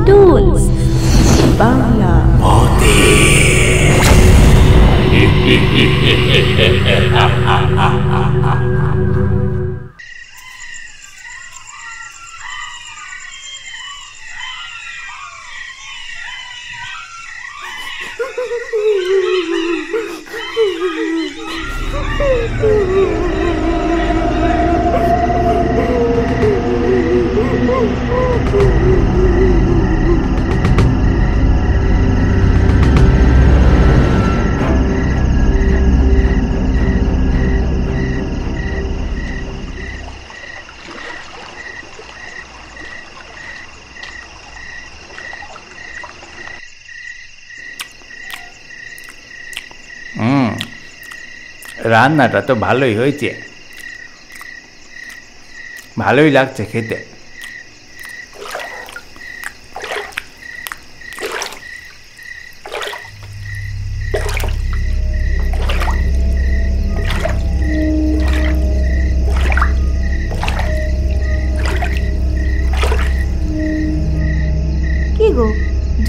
Tools Bangla. রান্নাটা তো ভালোই হয়েছে, ভালোই লাগছে খেতে। কি গো,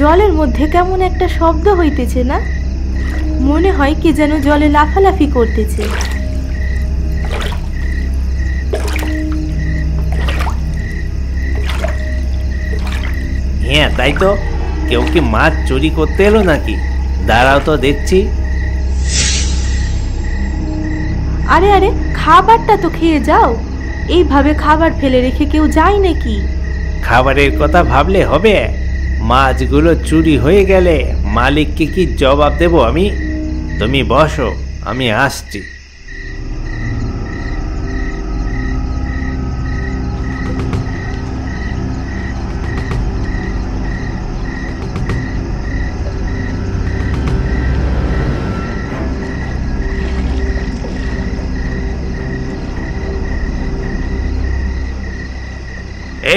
জলের মধ্যে কেমন একটা শব্দ হইতেছে না? মনে হয় কি যেন জলে লাফালাফি করতেছে। হ্যাঁ তাই তো, কেউ কি মাছ চুরি করতে এলো নাকি? দাঁড়াও তো দেখছি। আরে আরে, খাবারটা তো খেয়ে যাও। এইভাবে খাবার ফেলে রেখে কেউ যায় নাকি? খাবারের কথা ভাবলে হবে? মাছগুলো চুরি হয়ে গেলে মালিককে কি জবাব দেব আমি? তুমি বসো, আমি আসছি।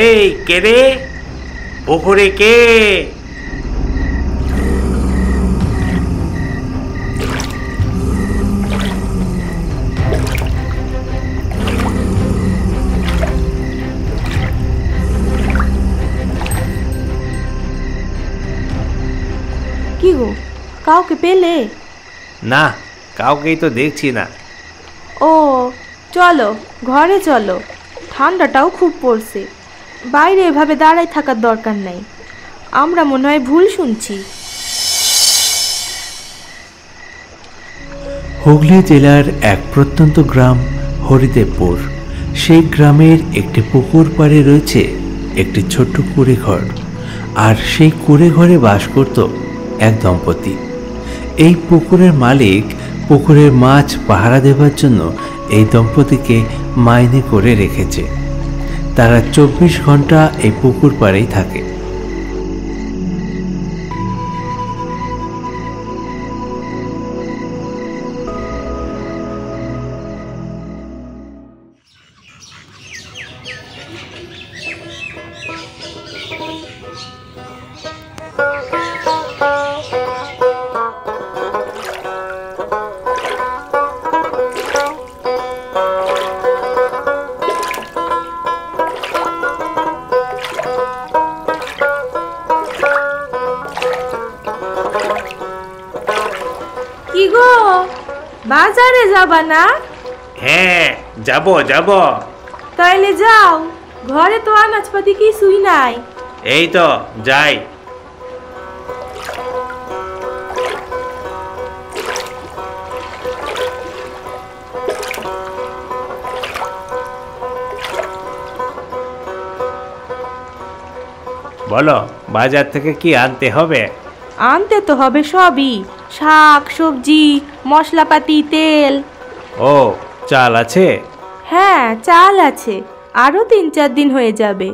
এই কে রে? পুকুরে কে? কি গো, কাউকে পেলে? না, কাউকেই তো দেখছি না। ও চলো, ঘরে চলো। ঠান্ডাটাও খুব পড়ছে, বাইরে এভাবে দাঁড়ায় থাকার দরকার নাই। আমরা মনে হয় ভুল শুনছি। হুগলি জেলার এক প্রত্যন্ত গ্রাম হরিদেবপুর। সেই গ্রামের একটি পুকুর পাড়ে রয়েছে একটি ছোট্ট কুঁড়ে ঘর, আর সেই কুঁড়ে ঘরে বাস করত এক দম্পতি। এই পুকুরের মালিক পুকুরের মাছ পাহারা দেবার জন্য এই দম্পতিকে মাইনে করে রেখেছে। তারা 24 ঘন্টা এই পুকুর পাড়েই থাকে। কি গো, বাজারে যাবা না? হ্যাঁ যাব যাব। তাইলে যাও, ঘরে তো আনাজপাতি কিছুই নাই। এই তো যাই। বলো, বাজার থেকে কি আনতে হবে? আনতে তো হবে সবই, শাক সবজি মশলাপাতি তেল। ও, চাল আছে? হ্যাঁ চাল আছে, আরো 3-4 দিন হয়ে যাবে।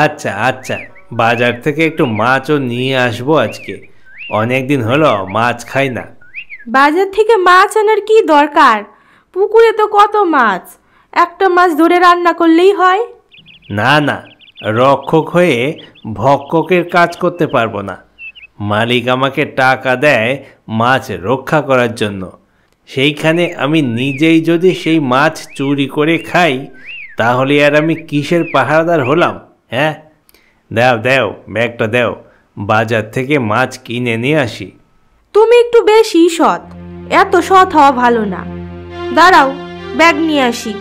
আচ্ছা আচ্ছা, বাজার থেকে একটু মাছও নিয়ে আসবো আজকে। অনেক দিন হলো মাছ খাই না। বাজার থেকে মাছ আনার কি দরকার? পুকুরে তো কত মাছ, একটা মাছ ধরে রান্না করলেই হয়। না না, রক্ষক হয়ে ভক্ষকের কাজ করতে পারবো না। মালিক আমাকে টাকা দেয় মাছ রক্ষা করার জন্য, সেইখানে আমি নিজেই যদি সেই মাছ চুরি করে খাই, তাহলে আর আমি কিসের পাহারাদার হলাম? হ্যাঁ, দাও দাও, ব্যাগটা দাও, বাজার থেকে মাছ কিনে নিয়ে আসি। তুমি একটু বেশি সৎ, এত সৎ হওয়া ভালো না। দাঁড়াও, ব্যাগ নিয়ে আসি।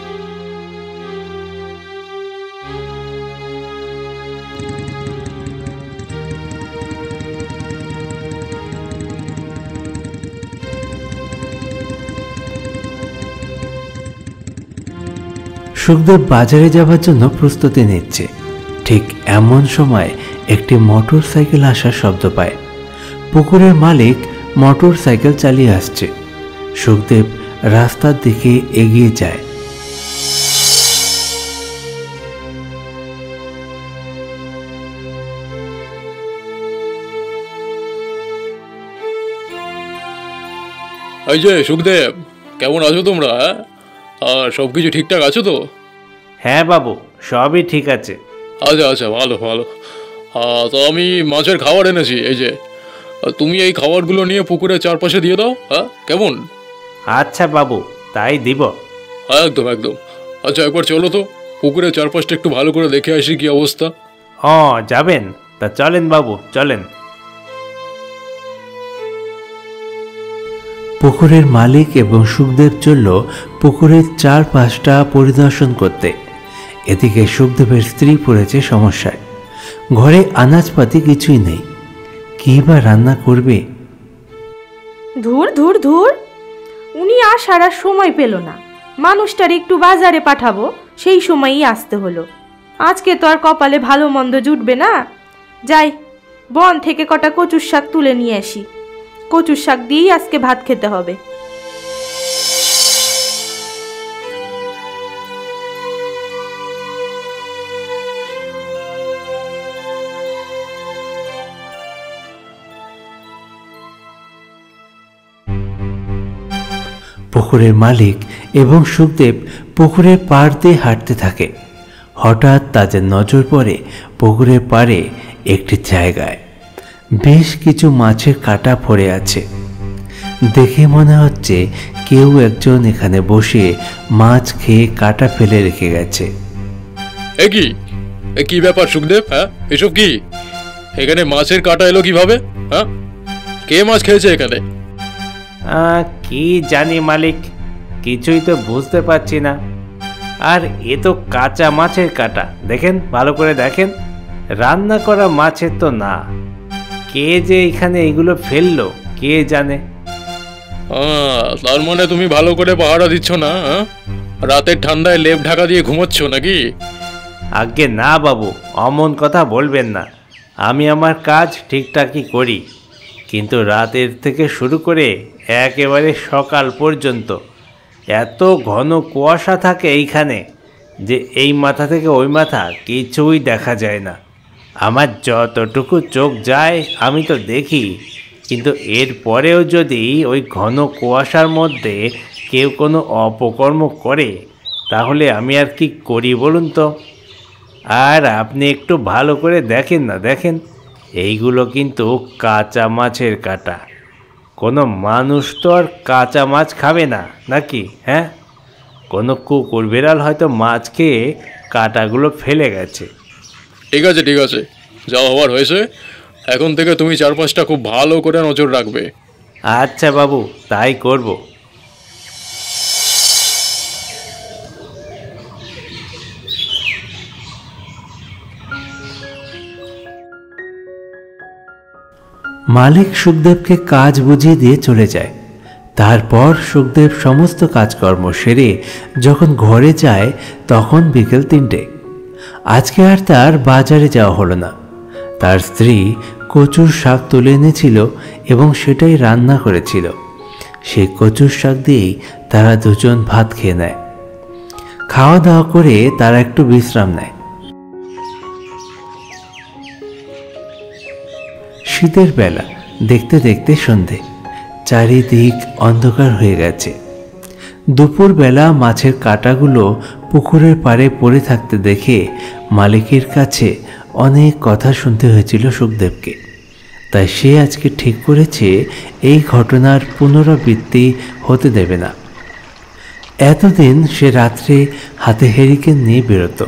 সুখদেব বাজারে যাবার জন্য প্রস্তুতি নিচ্ছে। ঠিক এমন সময় একটি মোটর সাইকেল আসার শব্দ পায়। পুকুরের মালিক মোটর সাইকেল চালিয়ে আসছে। সুখদেব রাস্তার দিকে এগিয়ে যায়। এই যে সুখদেব, কেমন আছো তোমরা? আর সব কিছু ঠিকঠাক আছো তো? হ্যাঁ বাবু, সবই ঠিক আছে। আচ্ছা আচ্ছা, ভালো ভালো। তো আমি মাছের খাবার এনেছি, এই যে তুমি এই খাবারগুলো নিয়ে পুকুরের চারপাশে দিয়ে দাও। হ্যাঁ, কেমন? আচ্ছা বাবু, তাই দিব। একদম একদম। আচ্ছা, একবার চলো তো পুকুরের চারপাশটা একটু ভালো করে দেখে আসি কি অবস্থা। যাবেন? তা চলেন বাবু, চলেন। পুকুরের মালিক এবং সুখদেব চলল পুকুরের চারপাশটা পরিদর্শন করতে। এদিকে সুখদেবের স্ত্রী পড়েছে সমস্যায়। ঘরে আনাজপাতি কিছুই নেই, কি বা রান্না করবে? ধুর ধুর ধুর, উনি আসার আর সময় পেল না। মানুষটার একটু বাজারে পাঠাবো, সেই সময়ই আসতে হলো। আজকে তো আর কপালে ভালো মন্দ জুটবে না। যাই, বন থেকে কটা কচুর শাক তুলে নিয়ে আসি। কচুর শাক দিয়েই আজকে ভাত খেতে হবে। পুকুরের মালিক এবং সুখদেব পুকুরের পাড় দিয়ে হাঁটতে থাকে। হঠাৎ তাদের নজর পড়ে পুকুরের পাড়ে একটি জায়গায় বেশ কিছু মাছের কাঁটা পড়ে আছে। দেখে মনে হচ্ছে কেউ একজন এখানে বসে মাছ খেয়ে কাঁটা ফেলে রেখে গেছে। কি ব্যাপার সুখদেব? হ্যাঁ, এসব কি? এখানে মাছের কাঁটা এলো কিভাবে? হ্যাঁ, কে মাছ খেয়েছে এখানে? কি জানি মালিক, কিছুই তো বুঝতে পারছি না। আর এ তো কাঁচা মাছের কাঁটা, দেখেন, ভালো করে দেখেন। রান্না করা মাছের তো না। কে যে এখানে এগুলো ফেললো কে জানে। তার মানে তুমি ভালো করে পাহারা দিচ্ছ না? রাতের ঠান্ডায় লেপ ঢাকা দিয়ে ঘুমোচ্ছ নাকি? আজ্ঞে না বাবু, অমন কথা বলবেন না। আমি আমার কাজ ঠিকঠাকই করি, কিন্তু রাতের থেকে শুরু করে একেবারে সকাল পর্যন্ত এত ঘন কুয়াশা থাকে এইখানে যে এই মাথা থেকে ওই মাথা কিছুই দেখা যায় না। আমার যতটুকু চোখ যায় আমি তো দেখি, কিন্তু এর পরেও যদি ওই ঘন কুয়াশার মধ্যে কেউ কোনো অপকর্ম করে তাহলে আমি আর কি করি বলুন তো? আর আপনি একটু ভালো করে দেখেন না, দেখেন, এইগুলো কিন্তু কাঁচা মাছের কাঁটা। কোনো মানুষ তো আর কাঁচা মাছ খাবে না নাকি? হ্যাঁ, কোনো কুকুর বিড়াল হয়তো মাছ খেয়ে কাঁটাগুলো ফেলে গেছে। ঠিক আছে ঠিক আছে, যা হওয়ার হয়েছে। এখন থেকে তুমি চারপাশটা খুব ভালো করে নজর রাখবে। আচ্ছা বাবু, তাই করব। মালিক সুখদেবকে কাজ বুঝিয়ে দিয়ে চলে যায়। তারপর সুখদেব সমস্ত কাজকর্ম সেরে যখন ঘরে যায় তখন বিকেল 3টে। আজকে আর তার বাজারে যাওয়া হলো না। তার স্ত্রী কচুর শাক তুলে এনেছিল এবং সেটাই রান্না করেছিল। সেই কচুর শাক দিয়েই তারা দুজন ভাত খেয়ে নেয়। খাওয়া দাওয়া করে তারা একটু বিশ্রাম নেয়। শীতের বেলা, দেখতে দেখতে সন্ধে, চারিদিক অন্ধকার হয়ে গেছে। দুপুরবেলা মাছের কাঁটাগুলো পুকুরের পাড়ে পড়ে থাকতে দেখে মালিকের কাছে অনেক কথা শুনতে হয়েছিল সুখদেবকে। তাই সে আজকে ঠিক করেছে এই ঘটনার পুনরাবৃত্তি হতে দেবে না। এতদিন সে রাত্রে হাতে হেরিকেন নিয়ে বেরোতো।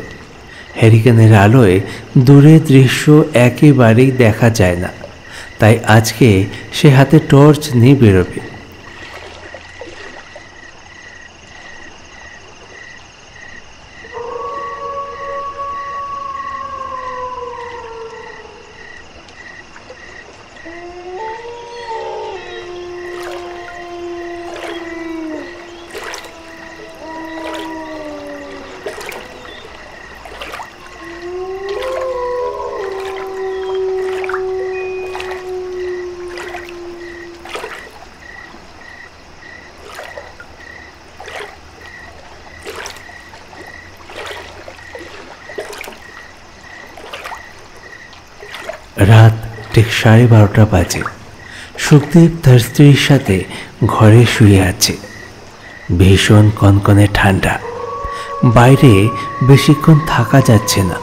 হ্যারিকেনের আলোয় দূরের দৃশ্য একেবারেই দেখা যায় না, তাই আজকে সে হাতে টর্চ নিয়ে বেরোবে। রাত ঠিক 12:30 বাজে। সুখদেব তার স্ত্রীর সাথে ঘরে শুয়ে আছে। ভীষণ কনকনে ঠান্ডা, বাইরে বেশিক্ষণ থাকা যাচ্ছে না।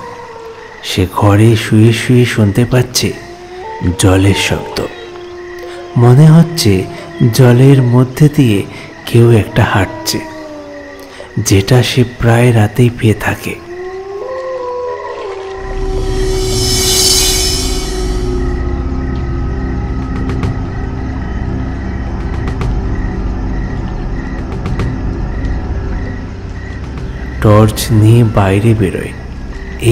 সে ঘরে শুয়ে শুয়ে শুনতে পাচ্ছে জলের শব্দ। মনে হচ্ছে জলের মধ্যে দিয়ে কেউ একটা হাঁটছে, যেটা সে প্রায় রাতেই পেয়ে থাকে। টর্চ নিয়ে বাইরে বেরোয়,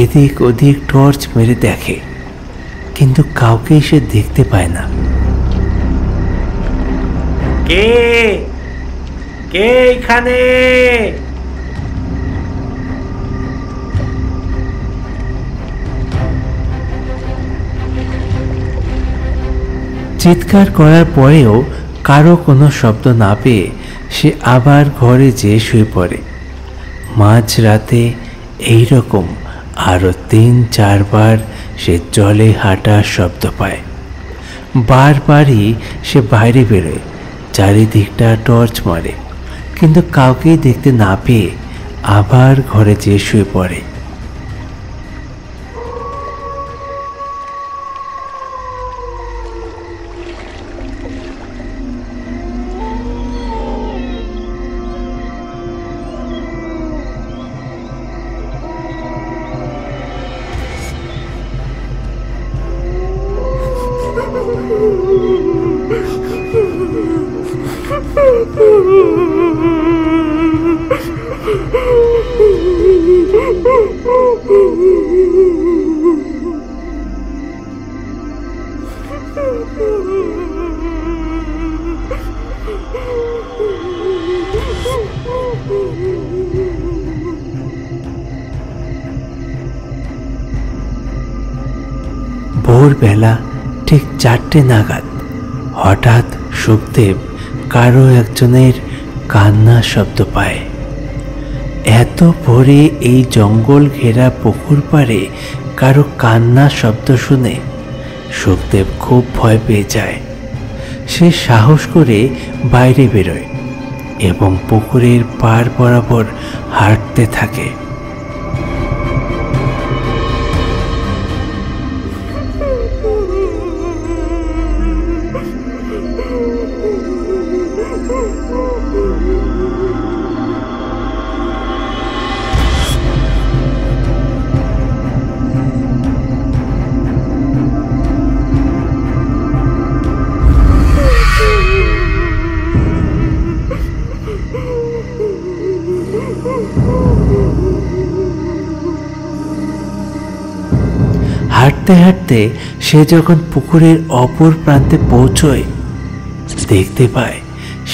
এদিক ওদিক টর্চ মেরে দেখে, কিন্তু কাউকেই সে দেখতে পায় না। কে কে এখানে? চিৎকার করার পরেও কারো কোনো শব্দ না পেয়ে সে আবার ঘরে যেয়ে শুয়ে পড়ে। মাঝরাতে এইরকম আরও 3-4 বার সে জলে হাঁটার শব্দ পায়। বারবারই সে বাইরে বেরোয়, চারিদিকটা টর্চ মারে, কিন্তু কাউকেই দেখতে না পেয়ে আবার ঘরে যেয়ে শুয়ে পড়ে। ভোরবেলা ঠিক 4টে নাগাদ হঠাৎ সুখদেব কারো একজনের কান্নার শব্দ পায়। এত ভোরে এই জঙ্গল ঘেরা পুকুর পাড়ে কারো কান্নার শব্দ শুনে সুখদেব খুব ভয় পেয়ে যায়। সে সাহস করে বাইরে বেরোয় এবং পুকুরের পাড় বরাবর হাঁটতে থাকে। হাঁটতে হাঁটতে সে যখন পুকুরের অপর প্রান্তে পৌঁছয়, দেখতে পায়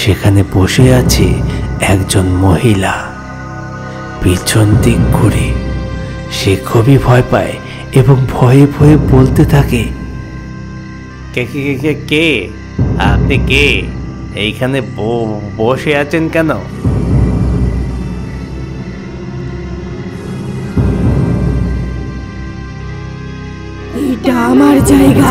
সেখানে বসে আছে একজন মহিলা। পিছন দিক ঘুরে সে খুবই ভয় পায় এবং ভয়ে ভয়ে বলতে থাকে, কে কে কে কে কে আপনি কে? এইখানে বসে আছেন কেন? এটা আমার জায়গা।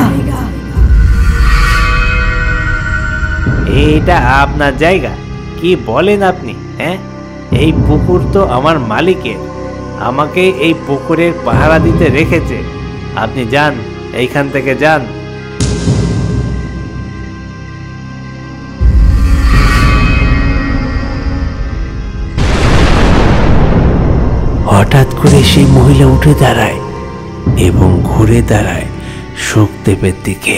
এইটা আপনার জায়গা? কি বলেন আপনি? হ্যাঁ, এই পুকুর তো আমার মালিকের, আমাকে এই পুকুরের পাহারা দিতে রেখেছে। আপনি যান, এইখান থেকে যান। হঠাৎ করে সেই মহিলা উঠে দাঁড়ায় এবং ঘুরে দাঁড়ায় সুখদেবের দিকে।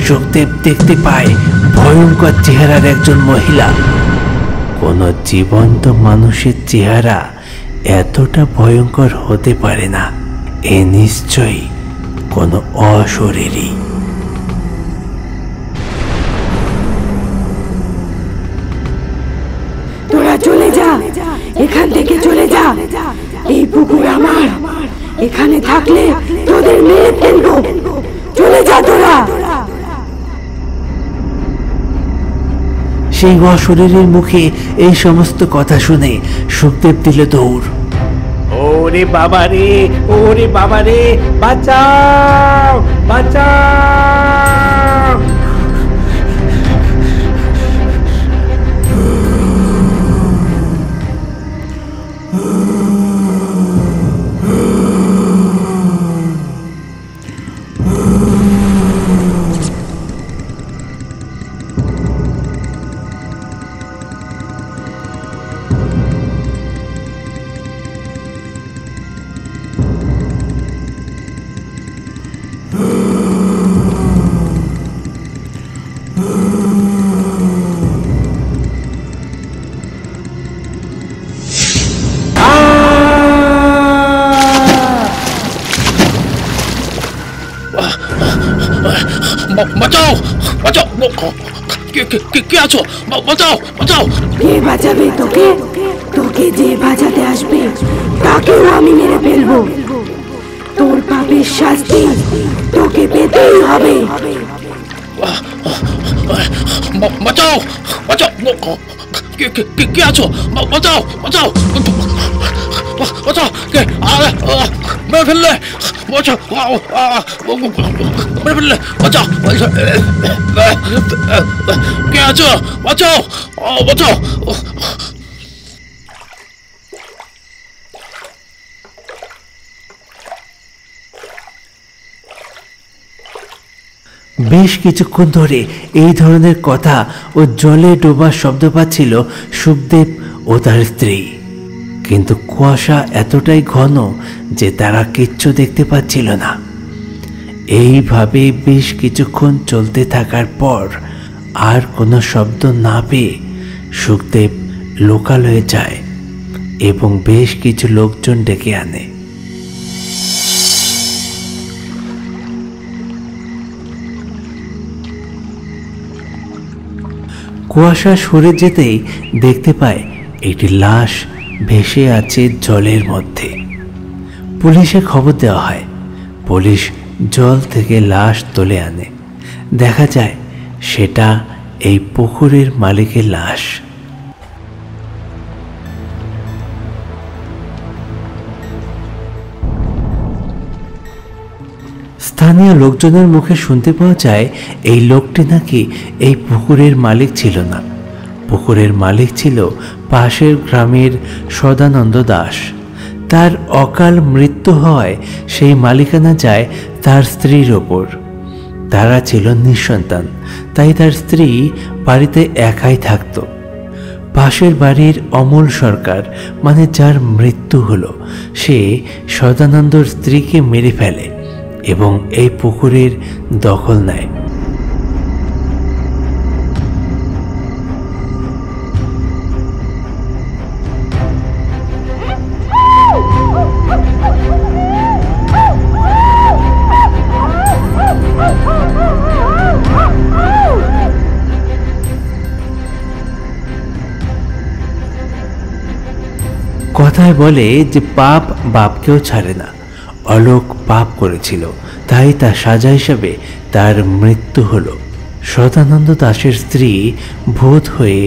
সুখদেব দেখতে পায় ভয়ঙ্কর চেহারার একজন মহিলা। কোনো জীবন্ত মানুষের চেহারা এতটা ভয়ঙ্কর হতে পারে না, এ নিশ্চয়ই কোনো অশরীরী। তোরা চলে যা, এখান থেকে চলে যা, এই পুকুর আমার, এখানে থাকলে তোদের মেরে ফেলবো, চলে যা তোরা। সেই অশরীরের মুখে এই সমস্ত কথা শুনে সুখদেব দিল দৌড়। ওরে বাবা রে, ওরে বাবা রে, বাঁচাও বাঁচাও! বাঁচাও বাঁচাও, কে আছো? বাঁচাও বাঁচাও! কে বাঁচাবে তোকে? তোকে যে বাঁচাতে আসবে তাকেও আমি মেরে ফেলবো। তোর পাপের শাস্তি তোকে পেতেই হবে। বাঁচাও বাঁচাও, কে আছো? বাঁচাও বাঁচাও বাঁচাও! কে মেরে ফেললে? বাঁচাও, মেরে ফেললে, বাঁচাও! কে আছো? বাঁচাও বাঁচাও! বেশ কিছুক্ষণ ধরে এই ধরনের কথা ও জলে ডোবার শব্দ পাচ্ছিল সুখদেব ও তার স্ত্রী, কিন্তু কুয়াশা এতটাই ঘন যে তারা কিচ্ছু দেখতে পাচ্ছিল না। এইভাবে বেশ কিছুক্ষণ চলতে থাকার পর আর কোনো শব্দ না পেয়ে সুখদেব লোকালয়ে যায় এবং বেশ কিছু লোকজন ডেকে আনে। কুয়াশা সরে যেতেই দেখতে পায় একটি লাশ ভেসে আছে জলের মধ্যে। পুলিশে খবর দেওয়া হয়। পুলিশ জল থেকে লাশ তুলে আনে। দেখা যায় সেটা এই পুকুরের মালিকের লাশ। স্থানীয় লোকজনের মুখে শুনতে পাওয়া যায় এই লোকটি নাকি এই পুকুরের মালিক ছিল না। পুকুরের মালিক ছিল পাশের গ্রামের সদানন্দ দাস। তার অকাল মৃত্যু হওয়ায় সেই মালিকানা যায় তার স্ত্রীর ওপর। তারা ছিল নিঃসন্তান, তাই তার স্ত্রী বাড়িতে একাই থাকত। পাশের বাড়ির অমল সরকার, মানে যার মৃত্যু হলো, সে সদানন্দর স্ত্রীকে মেরে ফেলে এবং এই পুকুরের দখল নেয়। কথায় বলে যে পাপ বাপকেও ছাড়ে না। অলোক পাপ করেছিল, তাই তার সাজা হিসাবে তার মৃত্যু হলো। সদানন্দ দাসের স্ত্রী ভূত হয়ে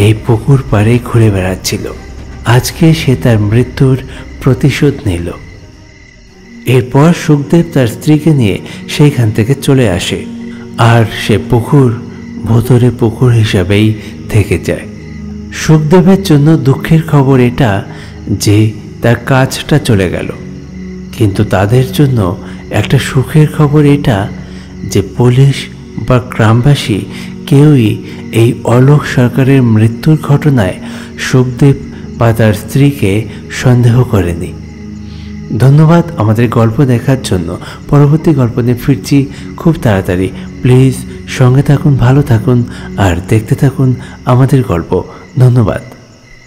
এই পুকুর পাড়ে ঘুরে বেড়াচ্ছিল। আজকে সে তার মৃত্যুর প্রতিশোধ নিল। এরপর সুখদেব তার স্ত্রীকে নিয়ে সেইখান থেকে চলে আসে, আর সে পুকুর ভূতরে পুকুর হিসাবেই থেকে যায়। সুখদেবের জন্য দুঃখের খবর এটা যে তার কাজটা চলে গেল, কিন্তু তাদের জন্য একটা সুখের খবর এটা যে পুলিশ বা গ্রামবাসী কেউই এই অলোক সরকারের মৃত্যুর ঘটনায় সুখদেব বা তার স্ত্রীকে সন্দেহ করেনি। ধন্যবাদ আমাদের গল্প দেখার জন্য। পরবর্তী গল্প নিয়ে ফিরছি খুব তাড়াতাড়ি। প্লিজ সঙ্গে থাকুন, ভালো থাকুন আর দেখতে থাকুন আমাদের গল্প। ধন্যবাদ।